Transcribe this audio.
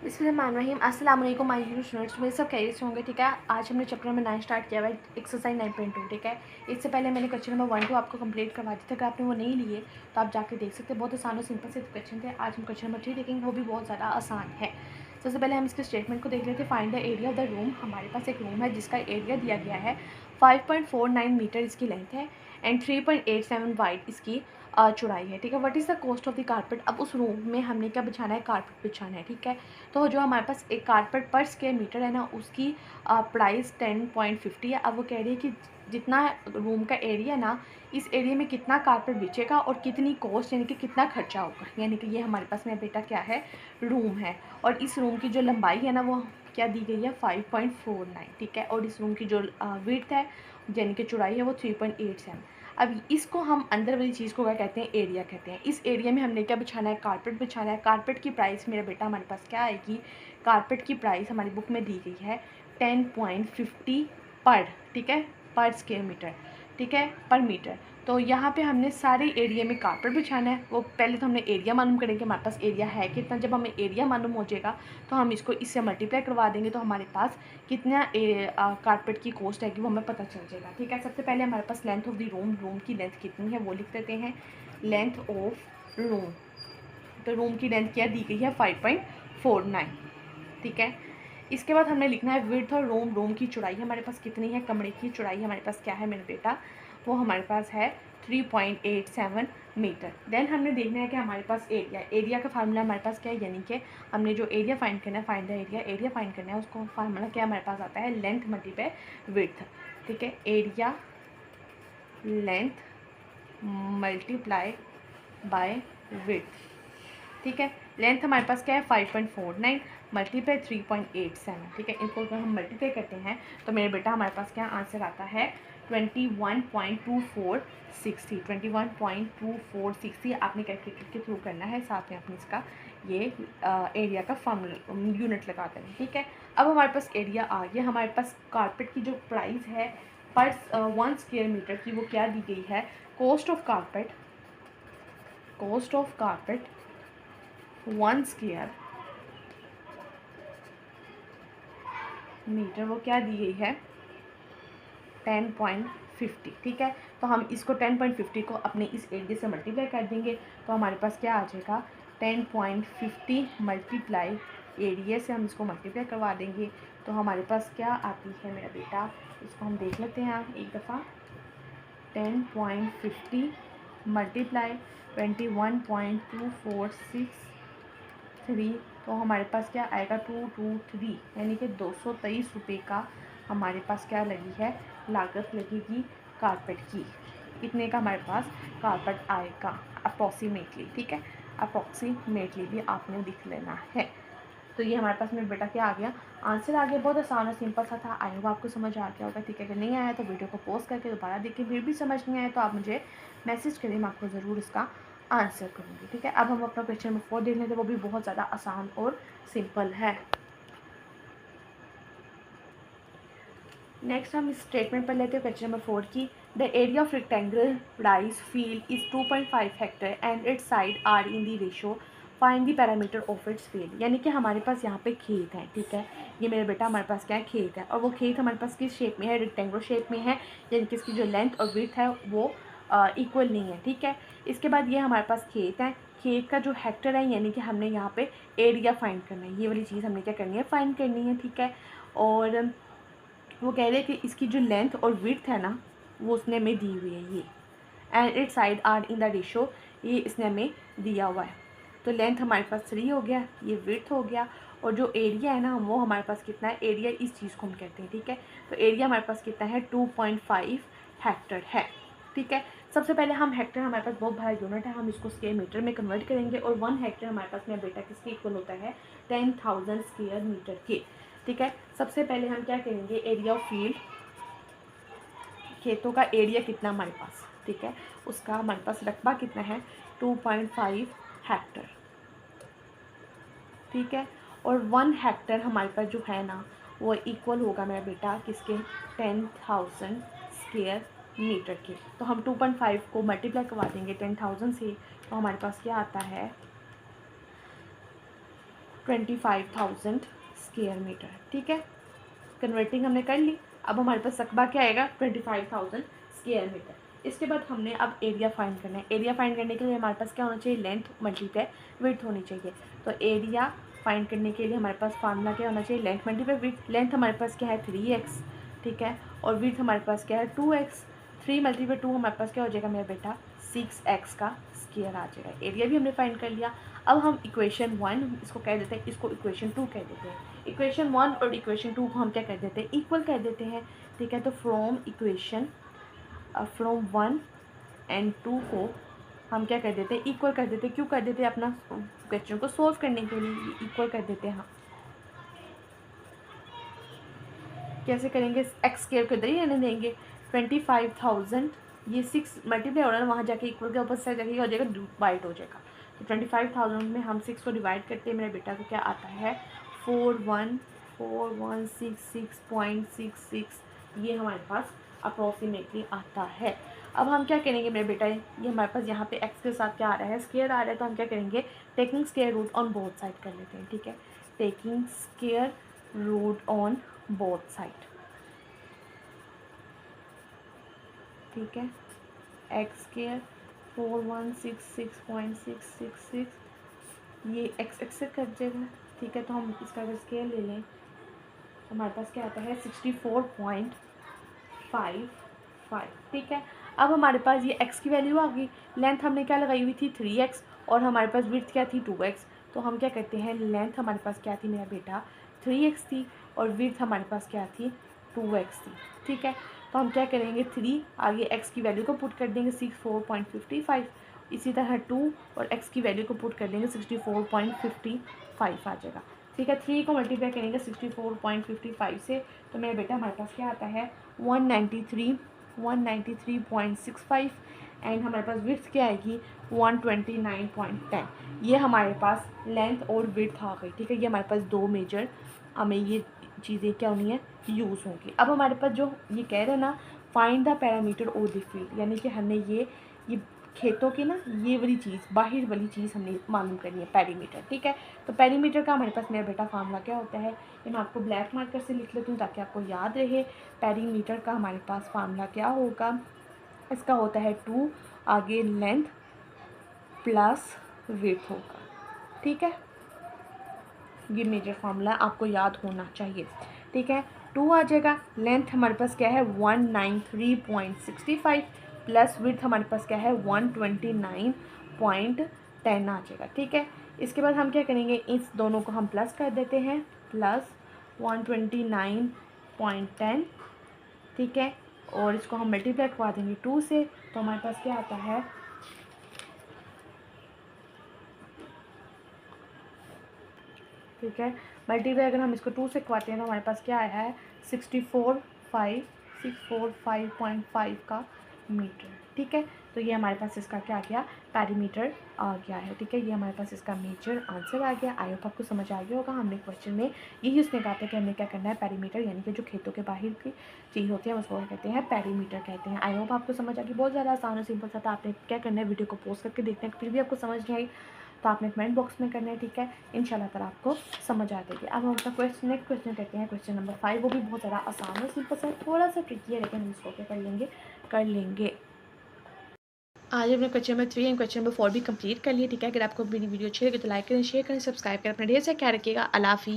बिस्मिल्लाहिर्रहमानिर्रहीम। अस्सलाम वालेकुम माय डियर स्टूडेंट्स, मेरे सब कैरियर से होंगे। ठीक है, आज हमने चैप्टर नंबर 9 स्टार्ट किया हुआ है, एक्सरसाइज 9.2। ठीक है, इससे पहले मैंने क्वेश्चन नंबर 1 2 आपको कंप्लीट करवा दिया था। अगर आपने वो नहीं लिए तो आप जाके देख सकते हैं। बहुत आसान और सिंपल से क्वेश्चन थे। आज हम क्वेश्चन नंबर 3 देखेंगे, वो भी बहुत ज़्यादा आसान है। सबसे पहले हम इसके स्टेटमेंट को देख लेते हैं। Find the area of the room. हमारे पास एक रूम है जिसका एरिया दिया गया है 5.49 मीटर इसकी लेंथ है एंड 3.87 वाइड इसकी चौड़ाई है। ठीक है, what is the cost of the carpet. अब उस रूम में हमने क्या बिछाना है, कारपेट बिछाना है। ठीक है, तो जो हमारे पास एक कारपेट पर स्क्वायर मीटर है ना, उसकी प्राइस 10.50 है। अब वो कह रही है कि जितना रूम का एरिया ना, इस एरिया में कितना कारपेट बिछेगा और कितनी कॉस्ट यानी कि कितना खर्चा होगा। यानी कि ये हमारे पास में बेटा क्या है, रूम है। और इस रूम की जो लंबाई है ना, वो क्या दी गई है 5.49। ठीक है, और इस रूम की जो विड्थ है यानी कि चौड़ाई है वो 3.87। अब इसको हम अंदर वाली चीज़ को क्या कहते हैं, एरिया कहते हैं। इस एरिया में हमने क्या बिछाना है, कारपेट बिछाना है। कारपेट की प्राइस मेरा बेटा हमारे पास क्या आएगी, कारपेट की प्राइस हमारी बुक में दी गई है 10.50 पर, ठीक है, पर स्क्वायर मीटर। ठीक है, पर मीटर। तो यहाँ पे हमने सारे एरिया में कारपेट बिछाना है। वो पहले तो हमने एरिया मालूम करेंगे, हमारे पास एरिया है कितना। जब हमें एरिया मालूम हो जाएगा तो हम इसको इससे मल्टीप्लाई करवा देंगे, तो हमारे पास कितना कारपेट की कॉस्ट है कि वो हमें पता चल जाएगा। ठीक है, सबसे पहले हमारे पास लेंथ ऑफ द रूम की लेंथ कितनी है वो लिख देते हैं। लेंथ ऑफ रूम, तो रूम की लेंथ क्या दी गई है 5.49। ठीक है, इसके बाद हमने लिखना है विड्थ और रूम की चौड़ाई हमारे पास कितनी है, कमरे की चौड़ाई हमारे पास क्या है मेरे बेटा, वो हमारे पास है 3.87 मीटर। देन हमने देखना है कि हमारे पास एरिया का फार्मूला हमारे पास क्या है, यानी कि हमने जो एरिया फाइंड करना है, फाइंड द एरिया फाइंड करना है, उसको फार्मूला क्या हमारे पास आता है, लेंथ मल्टीप्लाई विड्थ। ठीक है, area length multiply by width. ठीक है, लेंथ हमारे पास क्या है 5.49 मल्टीप्लाई 3.87। ठीक है, इनको अगर हम मल्टीप्लाई करते हैं तो मेरे बेटा हमारे पास क्या आंसर आता है 21.2460। 21.2460 आपने कैलकुलेटर के थ्रू करना है, साथ में आपने इसका ये एरिया का फार्मूला यूनिट लगा देना। ठीक है, अब हमारे पास एरिया आ गया। हमारे पास कारपेट की जो प्राइस है पर 1 स्क्वायर मीटर की, वो क्या दी गई है, cost of carpet 1 square metre वो क्या दी गई है 10.50। ठीक है, तो हम इसको 10.50 को अपने इस एरिया से मल्टीप्लाई कर देंगे, तो हमारे पास क्या आ जाएगा 10.50 मल्टीप्लाई एरिया से हम इसको मल्टीप्लाई करवा देंगे, तो हमारे पास क्या आती है मेरा बेटा, इसको हम देख लेते हैं एक दफ़ा। 10.50 मल्टीप्लाई 21.2463, तो हमारे पास क्या आएगा 223, यानी कि 223 रुपये का हमारे पास क्या लगी है, लागत लगेगी कारपेट की। इतने का हमारे पास कारपेट आएगा अप्रॉक्सीमेटली। ठीक है, अप्रॉक्सीमेटली भी आपने लिख लेना है। तो ये हमारे पास मेरे बेटा क्या आ गया, आंसर आ गया। बहुत आसान और सिंपल सा था। आई होप आपको समझ आ गया होगा। ठीक है, अगर नहीं आया तो वीडियो को पॉज करके दोबारा देखिए, फिर भी समझ नहीं आया तो आप मुझे मैसेज करिए, मैं आपको ज़रूर इसका आंसर करूँगी। ठीक है, अब हम अपना क्वेश्चन नंबर 4 देख लेते हैं, वो भी बहुत ज़्यादा आसान और सिंपल है। नेक्स्ट हम स्टेटमेंट पढ़ लेते हैं क्वेश्चन नंबर 4 की। The area of rectangular rice field is 2.5 hectare and its side are in the ratio, find the parameter of its field. यानी कि हमारे पास यहाँ पे खेत है। ठीक है, ये मेरे बेटा हमारे पास क्या है, खेत है। और वो खेत हमारे पास किस शेप में है, रेक्टेंगुलर शेप में है, यानी कि इसकी जो लेंथ और विड्थ है वो इक्वल नहीं है। ठीक है, इसके बाद ये हमारे पास खेत है। खेत का जो हेक्टर है, यानी कि हमने यहाँ पे एरिया फाइंड करना है, ये वाली चीज़ हमने क्या करनी है, फाइंड करनी है। ठीक है, और वो कह रहे हैं कि इसकी जो लेंथ और विड्थ है ना, वो उसने हमें दी हुई है ये, and it side are in the ratio, ये इसने हमें दिया हुआ है। तो लेंथ हमारे पास 3 हो गया, ये विड्थ हो गया, और जो एरिया है ना वो हमारे पास कितना है, एरिया इस चीज़ को हम कहते हैं। ठीक है, तो एरिया हमारे पास कितना है 2.5 हेक्टर है। ठीक है, सबसे पहले हम हेक्टर, हमारे पास बहुत बड़ा यूनिट है, हम इसको स्क्वायर मीटर में कन्वर्ट करेंगे, और 1 हेक्टर हमारे पास मेरा बेटा किसके इक्वल होता है, 10,000 स्क्वायर मीटर के। ठीक है, सबसे पहले हम क्या करेंगे, एरिया ऑफ फील्ड, खेतों का एरिया कितना हमारे पास, ठीक है, उसका हमारे पास रकबा कितना है 2.5 हेक्टर। ठीक है, और 1 हेक्टर हमारे पास जो है ना, वो इक्वल होगा मेरा बेटा किसके, 10,000 स्क्वायर मीटर के। तो हम 2.5 को मल्टीप्लाई करवा देंगे 10,000 से, तो हमारे पास क्या आता है 25,000 स्क्वायर मीटर। ठीक है, कन्वर्टिंग हमने कर ली। अब हमारे पास रकबा क्या आएगा, 25,000 स्क्वायर मीटर। इसके बाद हमने अब एरिया फाइंड करना है। एरिया फाइंड करने के लिए हमारे पास क्या होना चाहिए, लेंथ मल्टीप्लाई विड्थ होनी चाहिए। तो एरिया फाइंड करने के लिए हमारे पास फार्मूला क्या होना चाहिए, लेंथ मल्टीप्लाई विड्थ। लेंथ हमारे पास क्या है 3x, ठीक है, और विड्थ हमारे पास क्या है 2x। 3 मल्टीप्लाई 2 हमारे पास क्या हो जाएगा मेरा बेटा, 6x का स्क्वायर आ जाएगा। एरिया भी हमने फाइंड कर लिया। अब हम इक्वेशन 1 इसको कह देते हैं, इसको इक्वेशन 2 कह देते हैं। इक्वेशन 1 और इक्वेशन 2 को हम क्या कर देते हैं, इक्वल कर देते हैं। ठीक है, तो फ्रॉम 1 एंड 2 को हम क्या कर देते हैं, इक्वल कर देते हैं। क्यों कर देते हैं, अपना क्वेश्चन को सॉल्व करने के लिए इक्वल कर देते हैं। हम कैसे करेंगे, एक्स स्क्वायर को इधर ही रहने देंगे। 25,000 ये 6 मल्टीप्लाई हो रहा है, वहाँ जाके इक्वल के ऊपर से जाके हो जाएगा, डिवाइड हो जाएगा। तो 25,000 में हम 6 को डिवाइड करते हैं, मेरे बेटा को क्या आता है 414166.66, ये हमारे पास अप्रोक्सीमेटली आता है। अब हम क्या करेंगे मेरे बेटा, ये हमारे पास यहाँ पे एक्स के साथ क्या आ रहा है, स्क्वायर आ रहा है, तो हम क्या करेंगे, taking square root on both side कर लेते हैं। ठीक है, taking square root on both side. ठीक है, एक्स स्क्वायर 4166.666, ये एक्स एक्स से कट जाएगा। ठीक है, तो हम इसका अगर स्केयर ले लें तो हमारे पास क्या आता है 64.55। ठीक है, अब हमारे पास ये x की वैल्यू आ गई। लेंथ हमने क्या लगाई हुई थी 3x, और हमारे पास विड्थ क्या थी 2x। तो हम क्या करते हैं, लेंथ हमारे पास क्या थी मेरा बेटा 3x थी, और विड्थ हमारे पास क्या थी 2x थी। ठीक है, तो हम क्या करेंगे, 3 आगे x की वैल्यू को पुट कर देंगे 64.55, इसी तरह 2 और x की वैल्यू को पुट कर देंगे 64.55 आ जाएगा। ठीक है, 3 को मल्टीप्लाई करेंगे 64.55 से, तो मेरा बेटा हमारे पास क्या आता है 193.65, एंड हमारे पास विड्थ क्या आएगी 129.10। ये हमारे पास लेंथ और विड्थ आ गई। ठीक है, ये हमारे पास दो मेजर हमें ये चीज़ें क्या होनी है, यूज़ होंगी। अब हमारे पास जो ये कह रहे हैं ना, find the parameter of the field, यानी कि हमने ये खेतों की ना ये वाली चीज़, बाहर वाली चीज़ हमने मालूम करनी है, पेरीमीटर। ठीक है, तो पेरीमीटर का हमारे पास मेरा बेटा फार्मूला क्या होता है, ये मैं आपको ब्लैक मार्कर से लिख लेती हूँ ताकि आपको याद रहे। पेरीमीटर का हमारे पास फार्मूला क्या होगा, इसका होता है 2 आगे लेंथ प्लस विड्थ होगा। ठीक है, ये मेजर फार्मूला आपको याद होना चाहिए। ठीक है, 2 आ जाएगा, लेंथ हमारे पास क्या है 193.65, प्लस विड्थ हमारे पास क्या है 129.10 आ जाएगा। ठीक है, इसके बाद हम क्या करेंगे, इस दोनों को हम प्लस कर देते हैं, प्लस 129.10। ठीक है, और इसको हम मल्टीप्लाई करवा देंगे 2 से, तो हमारे पास क्या आता है, ठीक है, मल्टीप्लाई अगर हम इसको 2 से करवाते हैं तो हमारे पास क्या आया है 645 का मीटर। ठीक है, तो ये हमारे पास इसका क्या आ गया, पेरीमीटर आ गया है। ठीक है, ये हमारे पास इसका मेजर आंसर आ गया। आई होप आपको समझ आ गया होगा। हमने क्वेश्चन में यही उसने कहा था कि हमें क्या करना है, पेरीमीटर, यानी कि जो खेतों के बाहर की चीज़ होती है उसको कहते हैं पेरीमीटर कहते हैं। आई होप आपको समझ आ गई। बहुत ज़्यादा आसान और सिंपल सा था। आपने क्या करना है, वीडियो को पोस्ट करके देखना है, फिर भी आपको समझ नहीं आई तो आपने कमेंट बॉक्स में करना है। ठीक है, इंशाल्लाह ताला आपको समझ आ जाएगी। अब हम अपना क्वेश्चन नेक्स्ट क्वेश्चन करते हैं, क्वेश्चन नंबर 5। वो भी बहुत ज़्यादा आसान और सिंपल सा, थोड़ा सा ट्रिकी है, लेकिन हम इसको क्या कर लेंगे। आज हमने question number 3 and question number 4 भी कंप्लीट कर लिया। ठीक है, अगर आपको मेरी वीडियो अच्छी लगी तो लाइक करें, शेयर करें, सब्सक्राइब करें। अपना ढेर सारा ख्याल रखिएगा। अल्लाह हाफिज़।